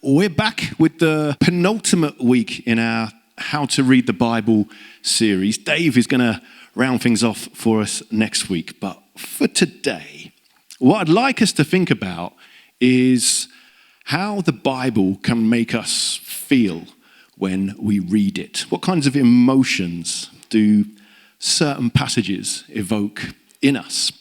We're back with the penultimate week in our How to Read the Bible series. Dave is going to round things off for us next week. But for today, what I'd like us to think about is how the Bible can make us feel when we read it. What kinds of emotions do certain passages evoke in us?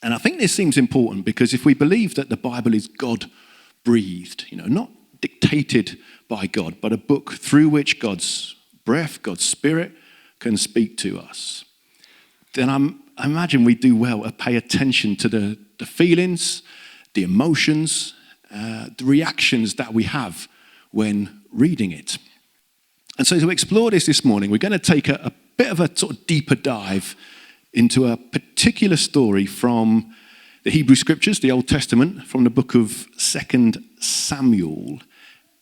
And I think this seems important because if we believe that the Bible is God-breathed, not dictated by God, but a book through which God's breath, God's Spirit can speak to us, then I imagine we do well to pay attention to the feelings, the emotions, the reactions that we have when reading it. And so to explore this morning, we're going to take a bit of a sort of deeper dive into a particular story from the Hebrew Scriptures, the Old Testament, from the book of 2 Samuel.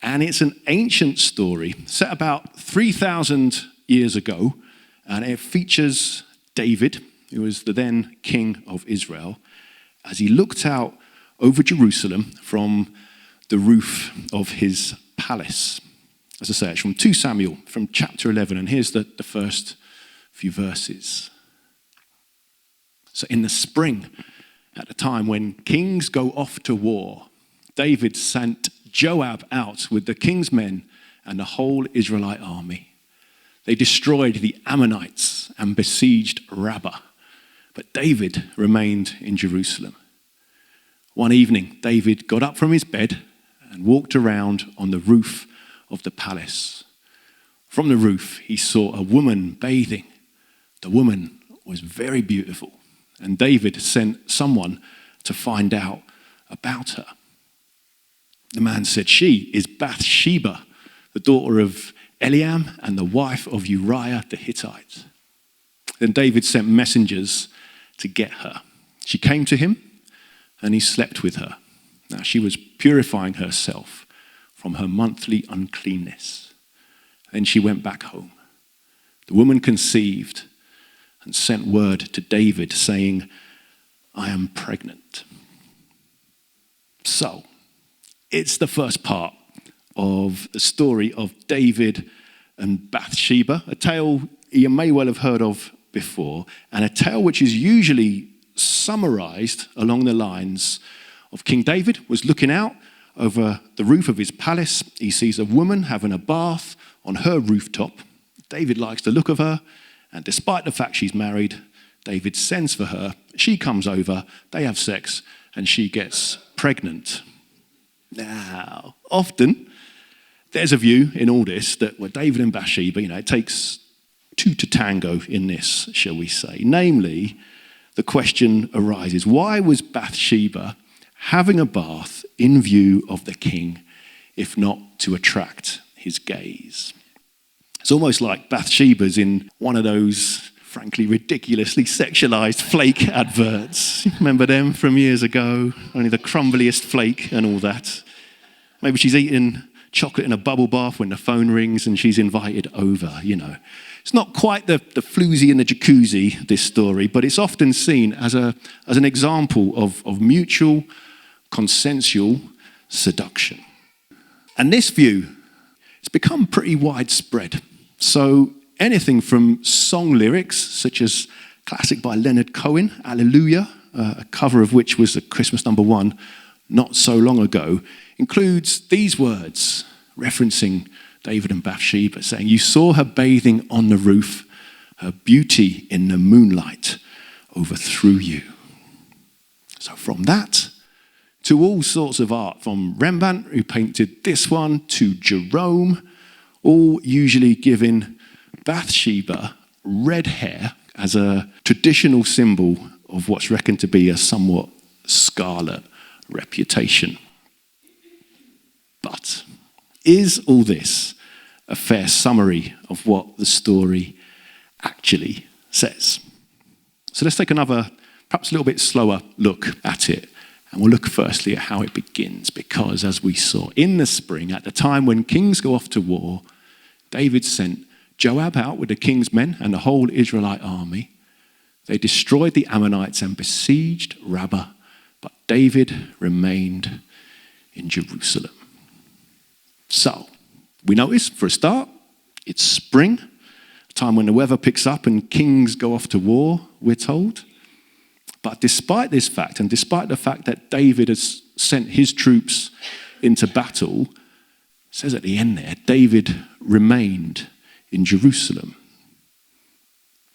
And it's an ancient story set about 3,000 years ago, and it features David, who was the then king of Israel, as he looked out over Jerusalem from the roof of his palace. As I say, it's from 2 Samuel, from chapter 11, and here's the first few verses. So in the spring, at the time when kings go off to war, David sent Joab out with the king's men and the whole Israelite army. They destroyed the Ammonites and besieged Rabbah, but David remained in Jerusalem. One evening, David got up from his bed and walked around on the roof of the palace. From the roof, he saw a woman bathing. The woman was very beautiful, and David sent someone to find out about her. The man said, "She is Bathsheba, the daughter of Eliam and the wife of Uriah the Hittite." Then David sent messengers to get her. She came to him, and he slept with her. Now she was purifying herself from her monthly uncleanness. Then she went back home. The woman conceived and sent word to David saying, "I am pregnant." So, it's the first part of the story of David and Bathsheba, a tale you may well have heard of before, and a tale which is usually summarized along the lines of King David was looking out over the roof of his palace. He sees a woman having a bath on her rooftop. David likes the look of her, and despite the fact she's married, David sends for her. She comes over, they have sex, and she gets pregnant. Now, often, there's a view in all this that with David and Bathsheba, it takes two to tango in this, shall we say. Namely, the question arises, why was Bathsheba having a bath in view of the king, if not to attract his gaze? It's almost like Bathsheba's in one of those, frankly, ridiculously sexualized flake adverts. Remember them from years ago? Only the crumbliest flake and all that. Maybe she's eating chocolate in a bubble bath when the phone rings and she's invited over, It's not quite the floozy in the jacuzzi, this story, but it's often seen as an example of mutual, consensual seduction. And this view, it's become pretty widespread. So anything from song lyrics, such as classic by Leonard Cohen, Hallelujah, a cover of which was the Christmas #1 not so long ago, includes these words referencing David and Bathsheba, saying, "You saw her bathing on the roof, her beauty in the moonlight overthrew you." So from that to all sorts of art, from Rembrandt, who painted this one, to Jerome, all usually giving Bathsheba red hair as a traditional symbol of what's reckoned to be a somewhat scarlet reputation. But is all this a fair summary of what the story actually says? So let's take another, perhaps a little bit slower look at it. And we'll look firstly at how it begins, because as we saw in the spring, at the time when kings go off to war, David sent Joab out with the king's men and the whole Israelite army. They destroyed the Ammonites and besieged Rabbah, but David remained in Jerusalem. We notice, for a start, it's spring, a time when the weather picks up and kings go off to war, we're told. But despite this fact, and despite the fact that David has sent his troops into battle, it says at the end there, David remained in Jerusalem.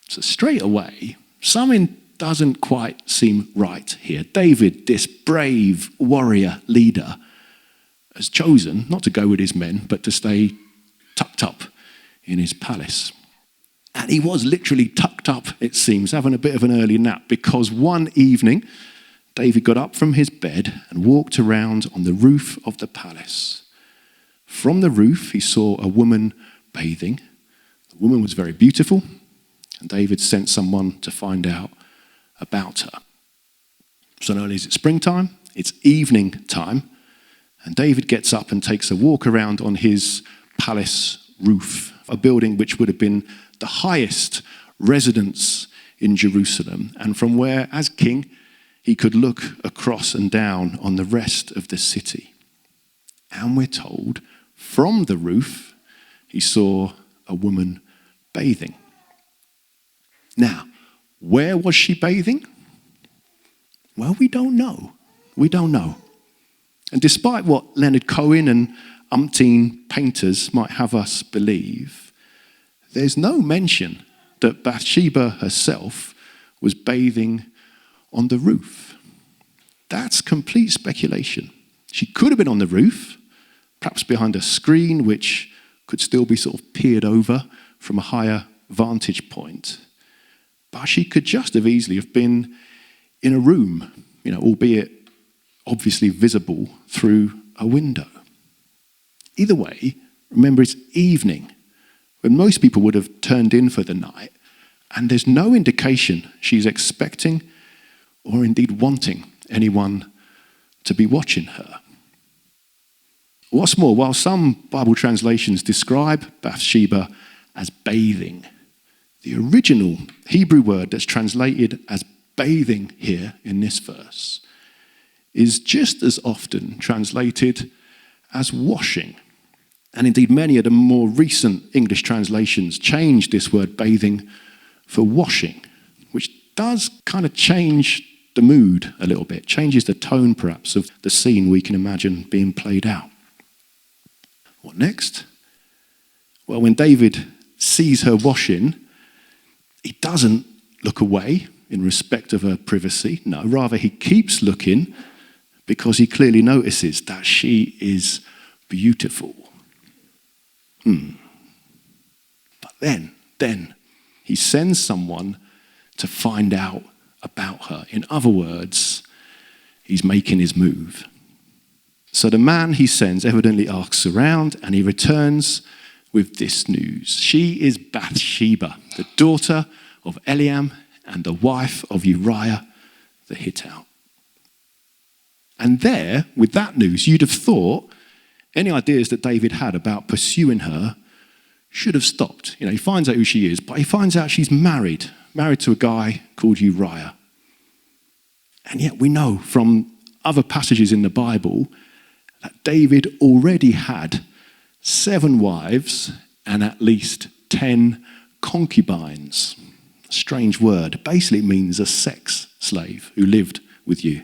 So straight away, something doesn't quite seem right here. David, this brave warrior leader, has chosen not to go with his men, but to stay tucked up in his palace. And he was literally tucked up, it seems, having a bit of an early nap, because one evening, David got up from his bed and walked around on the roof of the palace. From the roof, he saw a woman bathing. The woman was very beautiful, and David sent someone to find out about her. So not only is it springtime, it's evening time, and David gets up and takes a walk around on his palace roof, a building which would have been the highest residence in Jerusalem, and from where, as king, he could look across and down on the rest of the city. And we're told, from the roof, he saw a woman bathing. Now, where was she bathing? Well, we don't know. We don't know. And despite what Leonard Cohen and umpteen painters might have us believe, there's no mention that Bathsheba herself was bathing on the roof. That's complete speculation. She could have been on the roof, perhaps behind a screen which could still be sort of peered over from a higher vantage point. But she could just have easily have been in a room, albeit obviously visible through a window. Either way, remember it's evening, when most people would have turned in for the night, and there's no indication she's expecting or indeed wanting anyone to be watching her. What's more, while some Bible translations describe Bathsheba as bathing, the original Hebrew word that's translated as bathing here in this verse is just as often translated as washing. And indeed, many of the more recent English translations change this word bathing for washing, which does kind of change the mood a little bit, changes the tone perhaps of the scene we can imagine being played out. What next? Well, when David sees her washing, he doesn't look away in respect of her privacy. No, rather he keeps looking because he clearly notices that she is beautiful. But then he sends someone to find out about her. In other words, he's making his move. So the man he sends evidently asks around, and he returns with this news. She is Bathsheba, the daughter of Eliam and the wife of Uriah the Hittite. And there, with that news, you'd have thought any ideas that David had about pursuing her should have stopped. He finds out who she is, but he finds out she's married to a guy called Uriah. And yet we know from other passages in the Bible that David already had 7 wives and at least 10 concubines. A strange word. Basically, it means a sex slave who lived with you.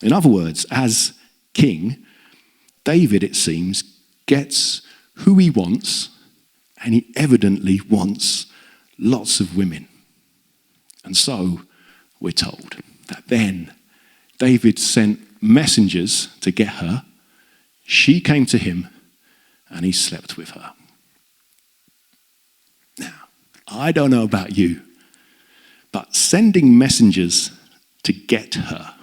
In other words, as king, David, it seems, gets who he wants, and he evidently wants lots of women. And so we're told that then David sent messengers to get her. She came to him, and he slept with her. Now, I don't know about you, but sending messengers to get her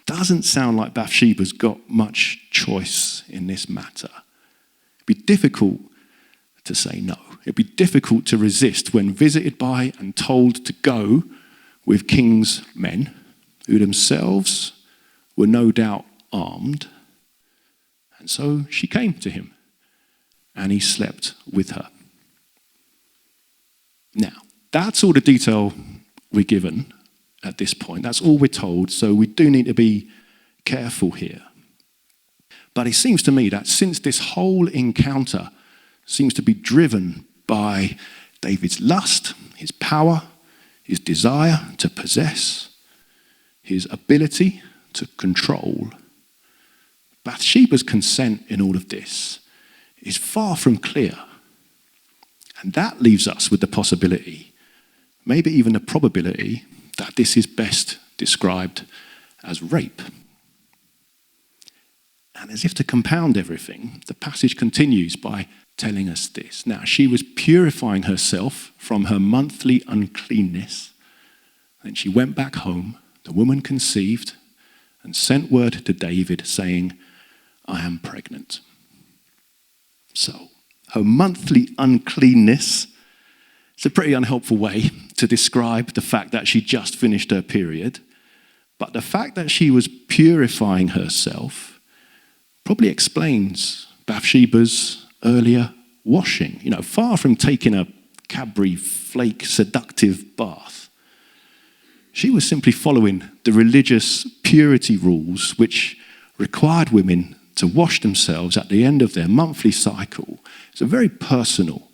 doesn't sound like Bathsheba's got much choice in this matter. It'd be difficult to say no. It'd be difficult to resist when visited by and told to go with king's men, who themselves were no doubt armed. And so she came to him, and he slept with her. Now, that's all the detail we're given at this point. That's all we're told, so we do need to be careful here. But it seems to me that since this whole encounter seems to be driven by David's lust, his power, his desire to possess, his ability to control. Bathsheba's consent in all of this is far from clear. And that leaves us with the possibility, maybe even the probability, that this is best described as rape. And as if to compound everything, the passage continues by telling us this. Now, she was purifying herself from her monthly uncleanness. Then she went back home. The woman conceived and sent word to David saying, I am pregnant. So, her monthly uncleanness is a pretty unhelpful way to describe the fact that she just finished her period. But the fact that she was purifying herself probably explains Bathsheba's earlier washing. Far from taking a Cadbury flake seductive bath, she was simply following the religious purity rules which required women to wash themselves at the end of their monthly cycle. It's a very personal,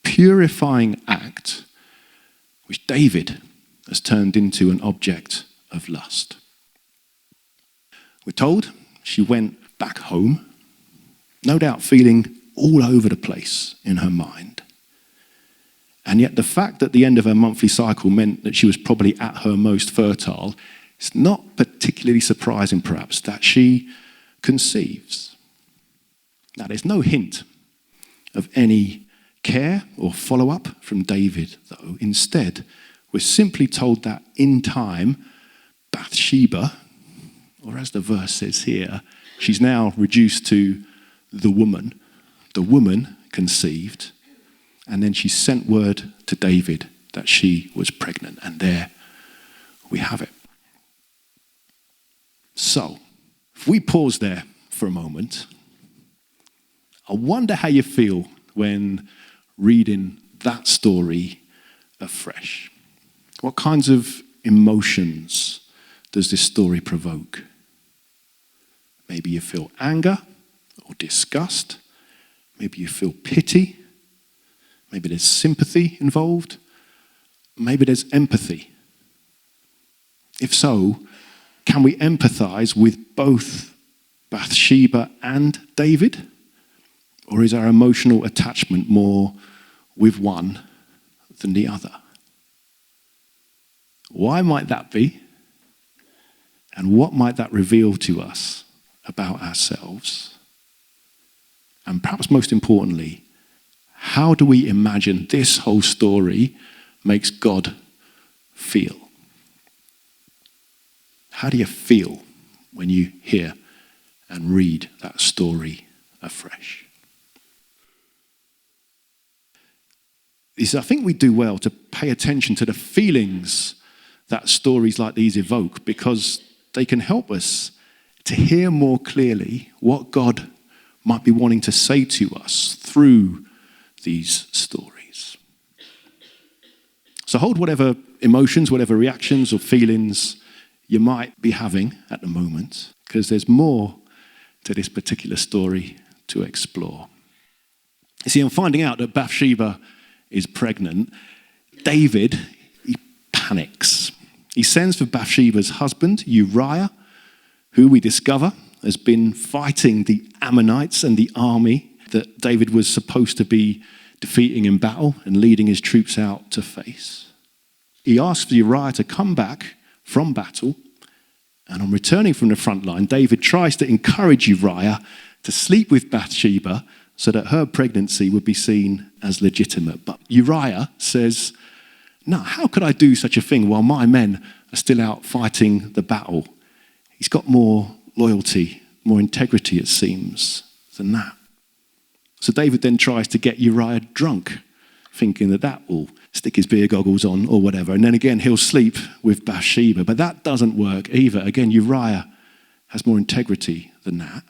purifying act which David has turned into an object of lust. We're told she went back home, no doubt feeling all over the place in her mind. And yet the fact that the end of her monthly cycle meant that she was probably at her most fertile, it's not particularly surprising perhaps that she conceives. Now there's no hint of any care or follow-up from David, though. Instead, we're simply told that in time, Bathsheba, or as the verse says here, she's now reduced to the woman. The woman conceived, and then she sent word to David that she was pregnant, and there we have it. So, if we pause there for a moment, I wonder how you feel when reading that story afresh. What kinds of emotions does this story provoke? Maybe you feel anger or disgust. Maybe you feel pity. Maybe there's sympathy involved. Maybe there's empathy. If so, can we empathize with both Bathsheba and David? Or is our emotional attachment more with one than the other? Why might that be? And what might that reveal to us about ourselves? And perhaps most importantly, how do we imagine this whole story makes God feel? How do you feel when you hear and read that story afresh? I think we do well to pay attention to the feelings that stories like these evoke, because they can help us to hear more clearly what God might be wanting to say to us through these stories. So hold whatever emotions, whatever reactions or feelings you might be having at the moment, because there's more to this particular story to explore. You see, I'm finding out that Bathsheba is pregnant. David, he panics. He sends for Bathsheba's husband, Uriah, who we discover has been fighting the Ammonites and the army that David was supposed to be defeating in battle and leading his troops out to face. He asks for Uriah to come back from battle, and on returning from the front line, David tries to encourage Uriah to sleep with Bathsheba so that her pregnancy would be seen as legitimate. But Uriah says, no, how could I do such a thing while my men are still out fighting the battle? He's got more loyalty, more integrity, it seems, than that. So David then tries to get Uriah drunk, thinking that will stick his beer goggles on or whatever. And then again, he'll sleep with Bathsheba. But that doesn't work either. Again, Uriah has more integrity than that.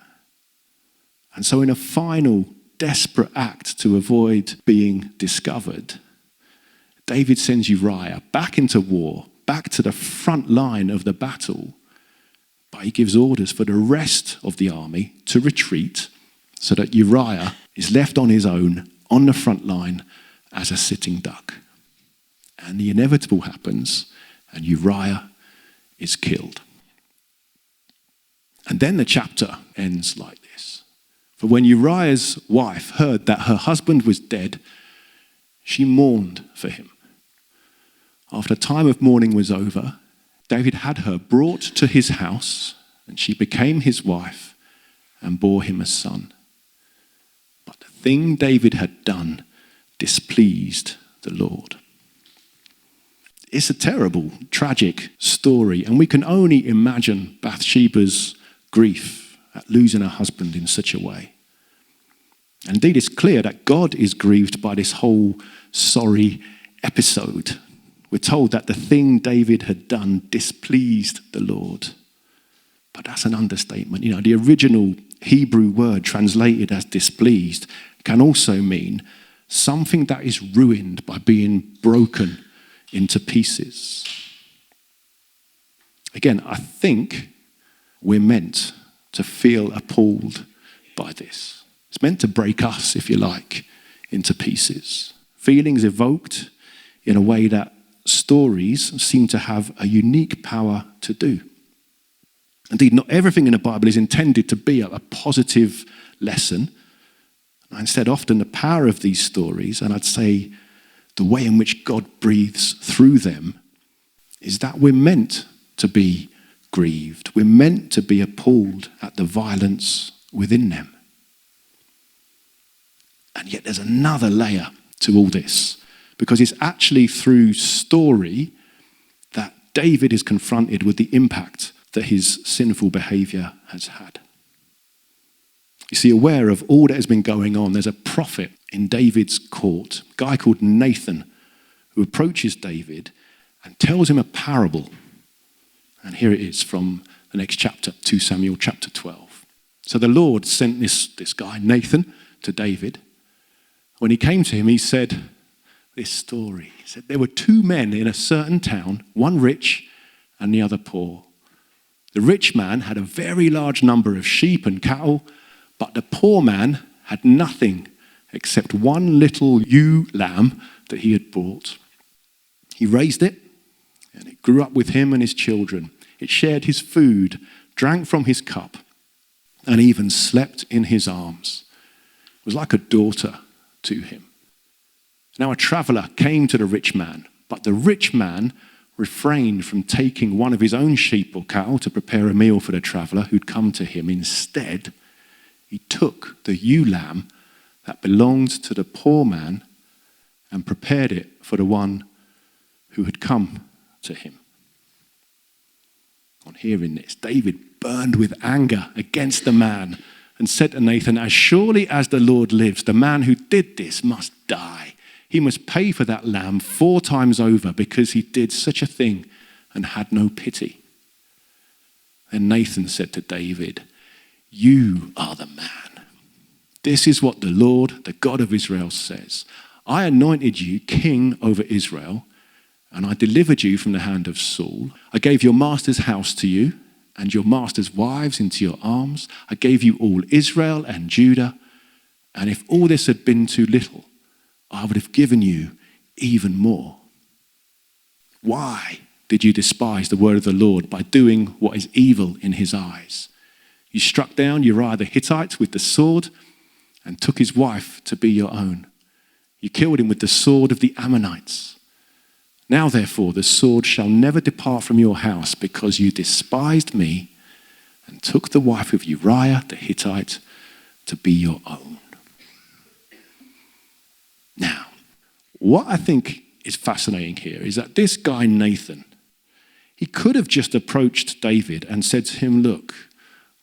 And so in a final desperate act to avoid being discovered, David sends Uriah back into war, back to the front line of the battle, but he gives orders for the rest of the army to retreat so that Uriah is left on his own on the front line as a sitting duck. And the inevitable happens, and Uriah is killed. And then the chapter ends like this. For when Uriah's wife heard that her husband was dead, she mourned for him. After time of mourning was over, David had her brought to his house, and she became his wife and bore him a son. But the thing David had done displeased the Lord. It's a terrible, tragic story, and we can only imagine Bathsheba's grief at losing her husband in such a way. And indeed, it's clear that God is grieved by this whole sorry episode. We're told that the thing David had done displeased the Lord. But that's an understatement. The original Hebrew word translated as displeased can also mean something that is ruined by being broken into pieces. Again, I think we're meant to feel appalled by this. It's meant to break us, if you like, into pieces. Feelings evoked in a way that stories seem to have a unique power to do. Indeed, not everything in the Bible is intended to be a positive lesson. Instead, often the power of these stories, and I'd say the way in which God breathes through them, is that we're meant to be grieved. We're meant to be appalled at the violence within them. And yet there's another layer to all this, because it's actually through story that David is confronted with the impact that his sinful behavior has had. You see, aware of all that has been going on, there's a prophet in David's court, a guy called Nathan, who approaches David and tells him a parable. And here it is from the next chapter, 2 Samuel chapter 12. So the Lord sent this guy, Nathan, to David. When he came to him, he said this story. He said, there were two men in a certain town, one rich and the other poor. The rich man had a very large number of sheep and cattle, but the poor man had nothing except one little ewe lamb that he had bought. He raised it, and it grew up with him and his children. It shared his food, drank from his cup, and even slept in his arms. It was like a daughter to him. Now a traveler came to the rich man, but the rich man refrained from taking one of his own sheep or cattle to prepare a meal for the traveler who'd come to him. Instead, he took the ewe lamb that belonged to the poor man and prepared it for the one who had come to him. On hearing this, David burned with anger against the man and said to Nathan, as surely as the Lord lives, the man who did this must die. He must pay for that lamb 4 times over because he did such a thing and had no pity. Then Nathan said to David, you are the man. This is what the Lord, the God of Israel, says. I anointed you king over Israel, and I delivered you from the hand of Saul. I gave your master's house to you, and your master's wives into your arms. I gave you all Israel and Judah, and if all this had been too little, I would have given you even more. Why did you despise the word of the Lord by doing what is evil in his eyes? You struck down Uriah the Hittite with the sword and took his wife to be your own. You killed him with the sword of the Ammonites. Now, therefore, the sword shall never depart from your house because you despised me and took the wife of Uriah the Hittite to be your own. Now, what I think is fascinating here is that this guy, Nathan, he could have just approached David and said to him, look,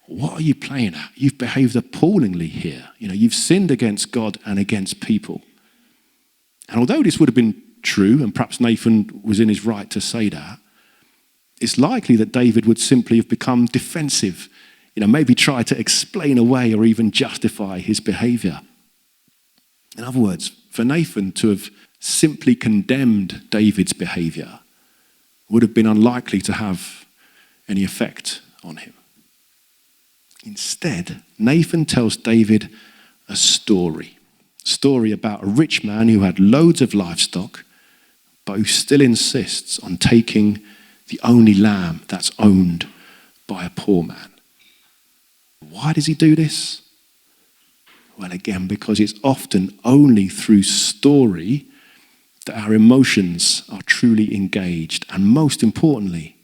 what are you playing at? You've behaved appallingly here. You've sinned against God and against people. And although this would have been true, and perhaps Nathan was in his right to say that, it's likely that David would simply have become defensive, maybe try to explain away or even justify his behavior. In other words, for Nathan to have simply condemned David's behavior would have been unlikely to have any effect on him. Instead, Nathan tells David a story story about a rich man who had loads of livestock, but who still insists on taking the only lamb that's owned by a poor man. Why does he do this? Well, again, because it's often only through story that our emotions are truly engaged. And most importantly,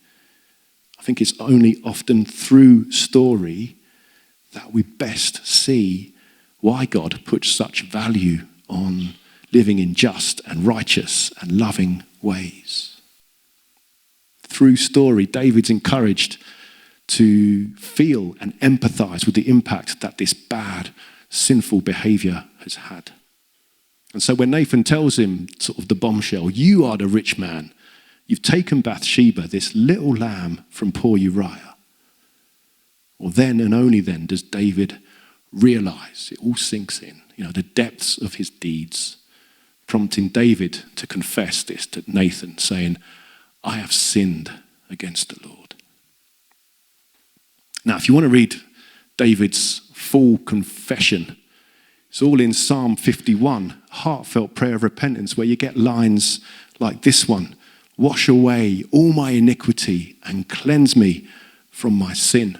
I think it's only often through story that we best see why God puts such value on living in just and righteous and loving ways. Through story, David's encouraged to feel and empathize with the impact that this bad, sinful behavior has had. And so when Nathan tells him sort of the bombshell, you are the rich man, you've taken Bathsheba, this little lamb from poor Uriah. Well, then and only then does David realize, it all sinks in, the depths of his deeds, prompting David to confess this to Nathan, saying, I have sinned against the Lord. Now, if you want to read David's full confession, it's all in Psalm 51, heartfelt prayer of repentance, where you get lines like this one, wash away all my iniquity and cleanse me from my sin.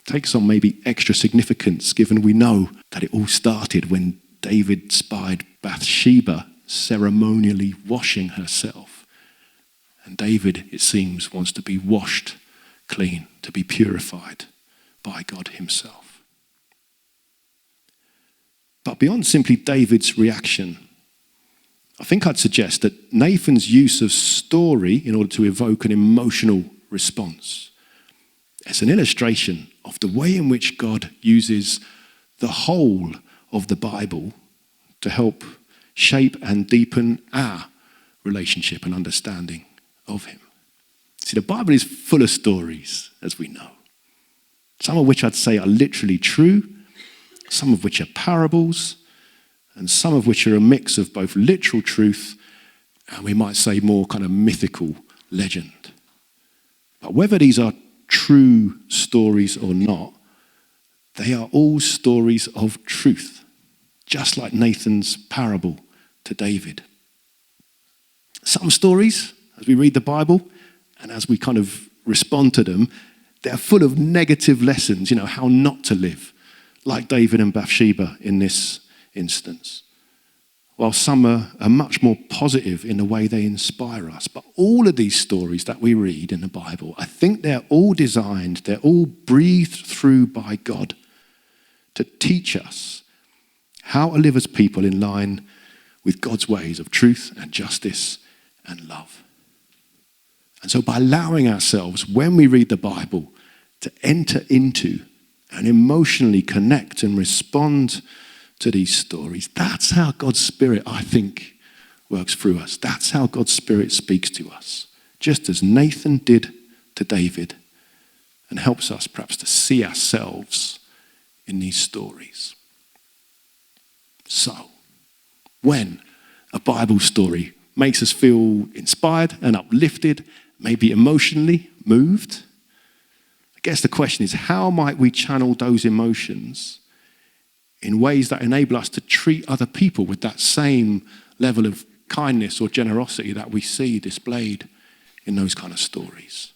Takes on maybe extra significance given we know that it all started when David spied Bathsheba ceremonially washing herself. And David, it seems, wants to be washed clean, to be purified by God himself. But beyond simply David's reaction, I think I'd suggest that Nathan's use of story in order to evoke an emotional response, it's an illustration of the way in which God uses the whole of the Bible to help shape and deepen our relationship and understanding of him. See, the Bible is full of stories, as we know. Some of which I'd say are literally true, some of which are parables, and some of which are a mix of both literal truth and we might say more kind of mythical legend. But whether these are true stories or not, they are all stories of truth, just like Nathan's parable to David. Some stories, as we read the Bible and as we kind of respond to them, they're full of negative lessons, how not to live, like David and Bathsheba in this instance. While some are much more positive in the way they inspire us. But all of these stories that we read in the Bible, I think they're all designed, they're all breathed through by God to teach us how to live as people in line with God's ways of truth and justice and love. And so by allowing ourselves, when we read the Bible, to enter into and emotionally connect and respond to these stories, that's how God's Spirit, I think, works through us. That's how God's Spirit speaks to us, just as Nathan did to David, and helps us perhaps to see ourselves in these stories. So, when a Bible story makes us feel inspired and uplifted, maybe emotionally moved, I guess the question is, how might we channel those emotions in ways that enable us to treat other people with that same level of kindness or generosity that we see displayed in those kind of stories?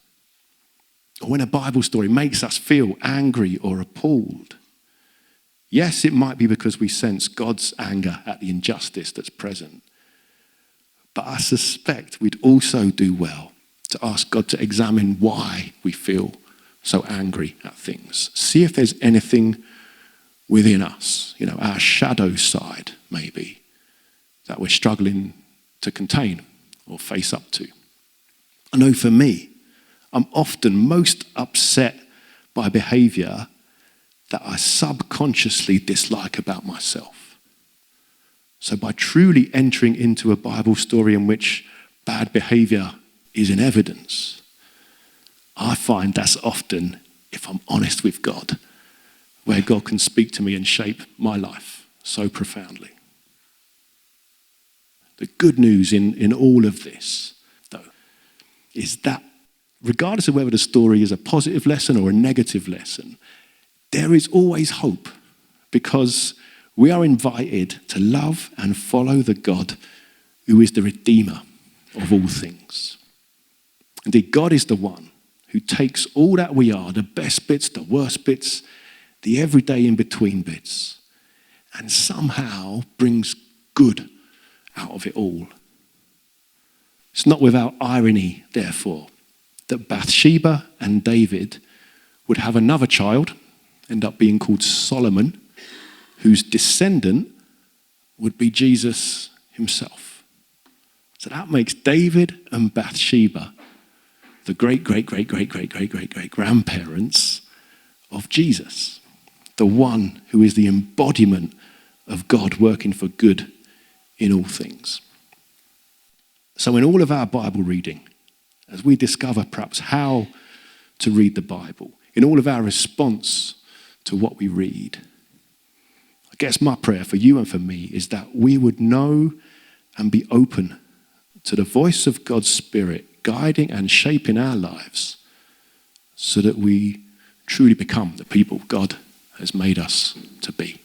Or when a Bible story makes us feel angry or appalled, yes, it might be because we sense God's anger at the injustice that's present. But I suspect we'd also do well to ask God to examine why we feel so angry at things. See if there's anything within us, our shadow side maybe, that we're struggling to contain or face up to. I know for me, I'm often most upset by behavior that I subconsciously dislike about myself. So by truly entering into a Bible story in which bad behavior is in evidence, I find that's often, if I'm honest with God, where God can speak to me and shape my life so profoundly. The good news in all of this, though, is that regardless of whether the story is a positive lesson or a negative lesson, there is always hope, because We are invited to love and follow the God who is the Redeemer of all things. Indeed, God is the one who takes all that we are, the best bits, the worst bits, the everyday in-between bits, and somehow brings good out of it all. It's not without irony, therefore, that Bathsheba and David would have another child, end up being called Solomon, whose descendant would be Jesus himself. So that makes David and Bathsheba the great-great-great-great-great-great-great-grandparents of Jesus, the one who is the embodiment of God working for good in all things. So in all of our Bible reading, as we discover perhaps how to read the Bible, in all of our response to what we read, I guess my prayer for you and for me is that we would know and be open to the voice of God's Spirit guiding and shaping our lives so that we truly become the people God has made us to be.